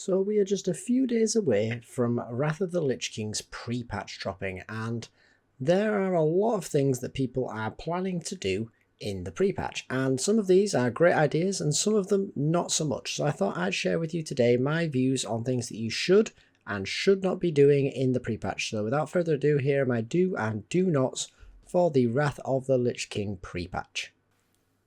So we are just a few days away from Wrath of the Lich King's pre-patch dropping, and there are a lot of things that people are planning to do in the pre-patch, and some of these are great ideas and some of them not so much. So I thought I'd share with you today my views on things that you should and should not be doing in the pre-patch. So without further ado, here are my do and do nots for the Wrath of the Lich King pre-patch.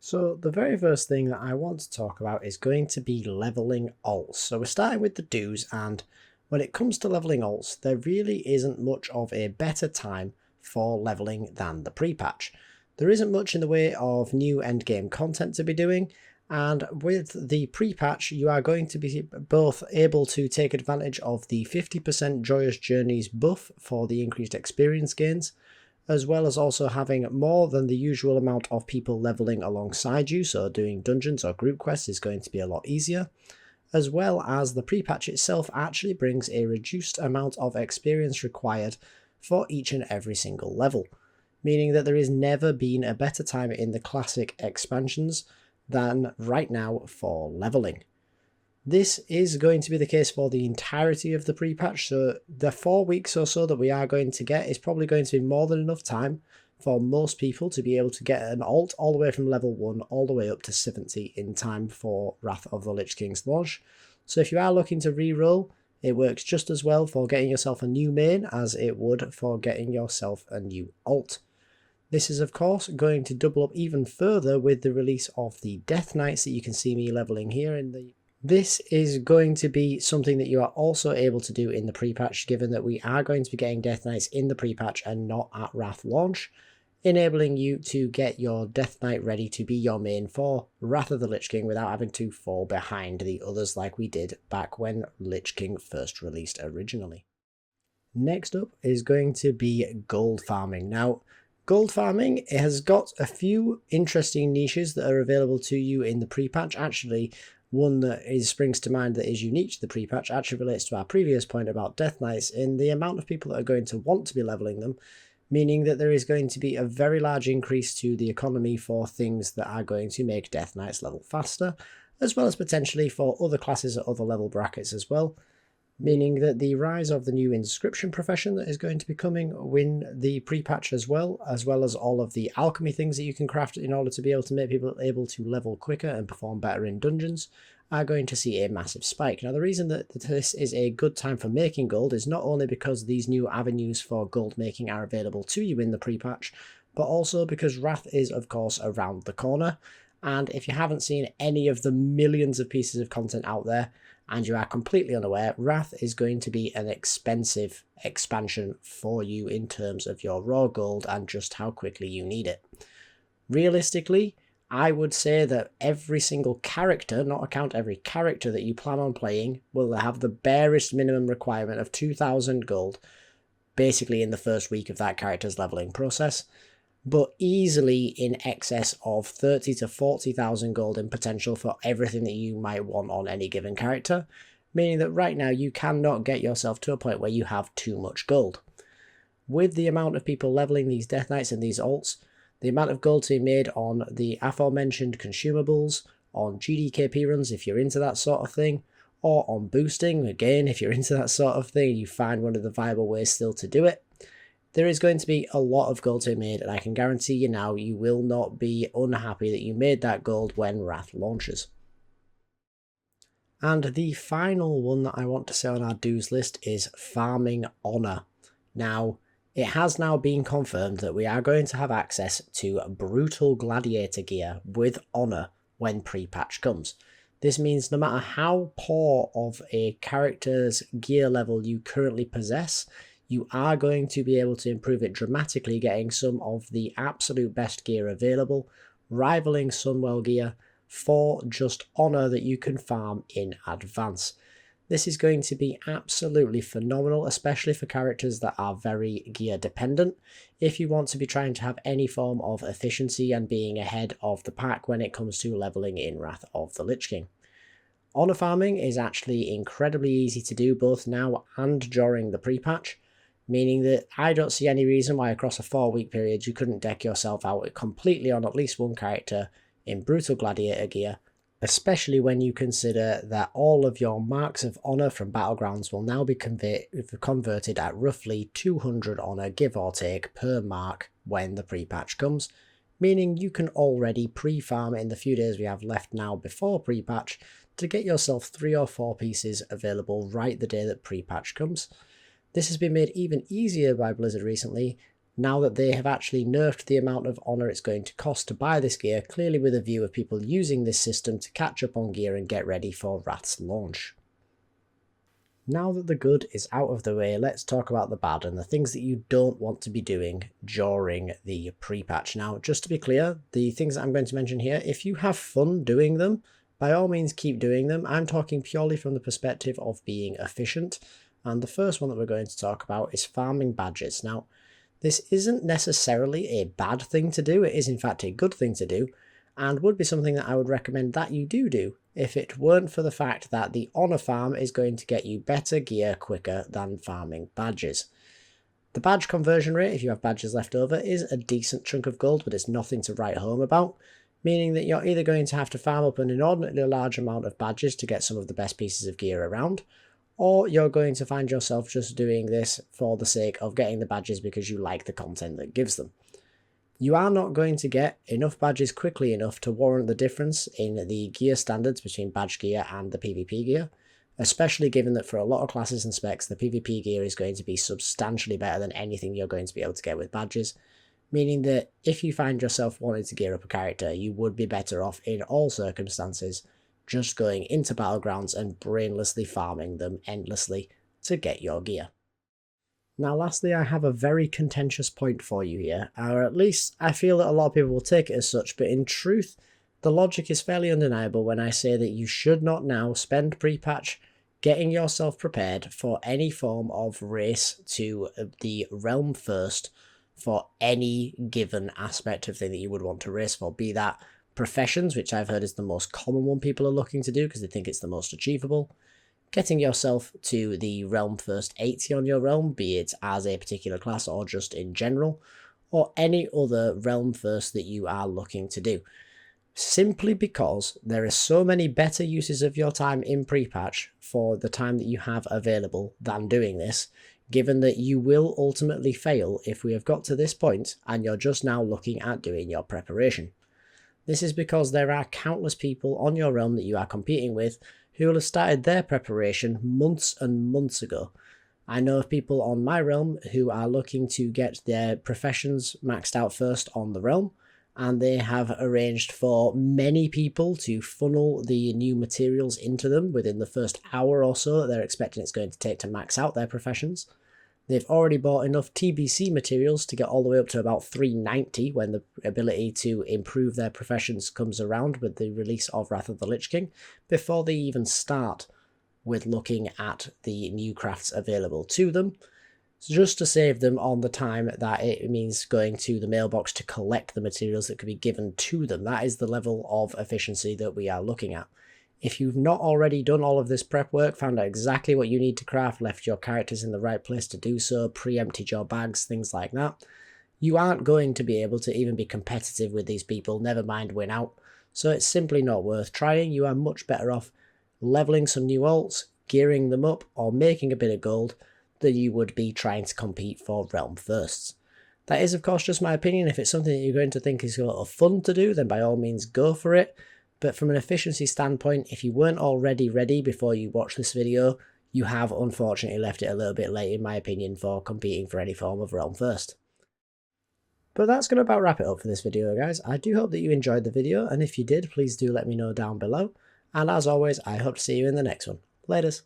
So the very first thing that I want to talk about is going to be leveling alts. So we're starting with the do's, and when it comes to leveling alts, there really isn't much of a better time for leveling than the pre-patch. There isn't much in the way of new endgame content to be doing, and with the pre-patch you are going to be both able to take advantage of the 50% Joyous Journeys buff for the increased experience gains, as well as also having more than the usual amount of people leveling alongside you, so doing dungeons or group quests is going to be a lot easier, as well as the pre-patch itself actually brings a reduced amount of experience required for each and every single level, meaning that there has never been a better time in the classic expansions than right now for leveling. This is going to be the case for the entirety of the pre-patch, so the 4 weeks or so that we are going to get is probably going to be more than enough time for most people to be able to get an alt all the way from level 1 all the way up to 70 in time for Wrath of the Lich King's launch. So if you are looking to reroll, it works just as well for getting yourself a new main as it would for getting yourself a new alt. This is of course going to double up even further with the release of the Death Knights that you can see me leveling here in the... This is going to be something that you are also able to do in the pre-patch, given that we are going to be getting Death Knights in the pre-patch and not at Wrath launch, enabling you to get your Death Knight ready to be your main for Wrath of the Lich King without having to fall behind the others like we did back when Lich King first released originally. Next up is going to be gold farming. Now, gold farming has got a few interesting niches that are available to you in the pre-patch. Actually, one that springs to mind that is unique to the pre-patch actually relates to our previous point about Death Knights in the amount of people that are going to want to be leveling them, meaning that there is going to be a very large increase to the economy for things that are going to make Death Knights level faster, as well as potentially for other classes at other level brackets as well, meaning that the rise of the new inscription profession that is going to be coming in the pre-patch as well as all of the alchemy things that you can craft in order to be able to make people able to level quicker and perform better in dungeons, are going to see a massive spike. Now, the reason that this is a good time for making gold is not only because these new avenues for gold making are available to you in the pre-patch, but also because Wrath is of course around the corner, and if you haven't seen any of the millions of pieces of content out there, and you are completely unaware, Wrath is going to be an expensive expansion for you in terms of your raw gold and just how quickly you need it. Realistically, I would say that every single character, not count every character that you plan on playing, will have the barest minimum requirement of 2,000 gold, basically in the first week of that character's leveling process, but easily in excess of 30 to 40,000 gold in potential for everything that you might want on any given character, meaning that right now you cannot get yourself to a point where you have too much gold. With the amount of people leveling these Death Knights and these alts, the amount of gold to be made on the aforementioned consumables, on GDKP runs if you're into that sort of thing, or on boosting, again if you're into that sort of thing, you find one of the viable ways still to do it, there is going to be a lot of gold to be made, and I can guarantee you now you will not be unhappy that you made that gold when Wrath launches. And the final one that I want to say on our do's list is farming honour. Now, it has now been confirmed that we are going to have access to brutal gladiator gear with honour when pre-patch comes. This means no matter how poor of a character's gear level you currently possess, you are going to be able to improve it dramatically, getting some of the absolute best gear available, rivaling Sunwell gear, for just honour that you can farm in advance. This is going to be absolutely phenomenal, especially for characters that are very gear dependent, if you want to be trying to have any form of efficiency and being ahead of the pack when it comes to leveling in Wrath of the Lich King. Honour farming is actually incredibly easy to do both now and during the pre-patch, meaning that I don't see any reason why across a 4-week period you couldn't deck yourself out completely on at least one character in brutal gladiator gear especially when you consider that all of your marks of honour from Battlegrounds will now be converted at roughly 200 honour, give or take, per mark when the pre-patch comes, meaning you can already pre-farm in the few days we have left now before pre-patch to get yourself 3 or 4 pieces available right the day that pre-patch comes. This has been made even easier by Blizzard recently, now that they have actually nerfed the amount of honour it's going to cost to buy this gear, clearly with a view of people using this system to catch up on gear and get ready for Wrath's launch. Now that the good is out of the way, let's talk about the bad and the things that you don't want to be doing during the pre-patch. Now, just to be clear, the things that I'm going to mention here, if you have fun doing them, by all means keep doing them. I'm talking purely from the perspective of being efficient, and the first one that we're going to talk about is farming badges. Now, this isn't necessarily a bad thing to do, it is in fact a good thing to do, and would be something that I would recommend that you do if it weren't for the fact that the honour farm is going to get you better gear quicker than farming badges. The badge conversion rate, if you have badges left over, is a decent chunk of gold, but it's nothing to write home about, meaning that you're either going to have to farm up an inordinately large amount of badges to get some of the best pieces of gear around, or you're going to find yourself just doing this for the sake of getting the badges because you like the content that gives them. You are not going to get enough badges quickly enough to warrant the difference in the gear standards between badge gear and the PvP gear, especially given that for a lot of classes and specs the PvP gear is going to be substantially better than anything you're going to be able to get with badges, meaning that if you find yourself wanting to gear up a character, you would be better off in all circumstances just going into Battlegrounds and brainlessly farming them endlessly to get your gear. Now lastly, I have a very contentious point for you here, or at least I feel that a lot of people will take it as such, but in truth, the logic is fairly undeniable when I say that you should not now spend pre-patch getting yourself prepared for any form of race to the realm first for any given aspect of thing that you would want to race for, be that professions, which I've heard is the most common one people are looking to do because they think it's the most achievable, getting yourself to the realm first 80 on your realm, be it as a particular class or just in general, or any other realm first that you are looking to do. Simply because there are so many better uses of your time in pre-patch for the time that you have available than doing this, given that you will ultimately fail if we have got to this point and you're just now looking at doing your preparation. This is because there are countless people on your realm that you are competing with who will have started their preparation months and months ago. I know of people on my realm who are looking to get their professions maxed out first on the realm, and they have arranged for many people to funnel the new materials into them within the first hour or so that they're expecting it's going to take to max out their professions. They've already bought enough TBC materials to get all the way up to about 390 when the ability to improve their professions comes around with the release of Wrath of the Lich King, before they even start with looking at the new crafts available to them, just to save them on the time that it means going to the mailbox to collect the materials that could be given to them. That is the level of efficiency that we are looking at. If you've not already done all of this prep work, found out exactly what you need to craft, left your characters in the right place to do so, preempted your bags, things like that, you aren't going to be able to even be competitive with these people, never mind win out. So it's simply not worth trying. You are much better off leveling some new alts, gearing them up, or making a bit of gold than you would be trying to compete for realm firsts. That is of course just my opinion. If it's something that you're going to think is a lot of fun to do, then by all means go for it. But from an efficiency standpoint, if you weren't already ready before you watch this video, you have unfortunately left it a little bit late in my opinion for competing for any form of realm first. But that's going to about wrap it up for this video guys. I do hope that you enjoyed the video, and if you did, please do let me know down below. And as always, I hope to see you in the next one. Laters.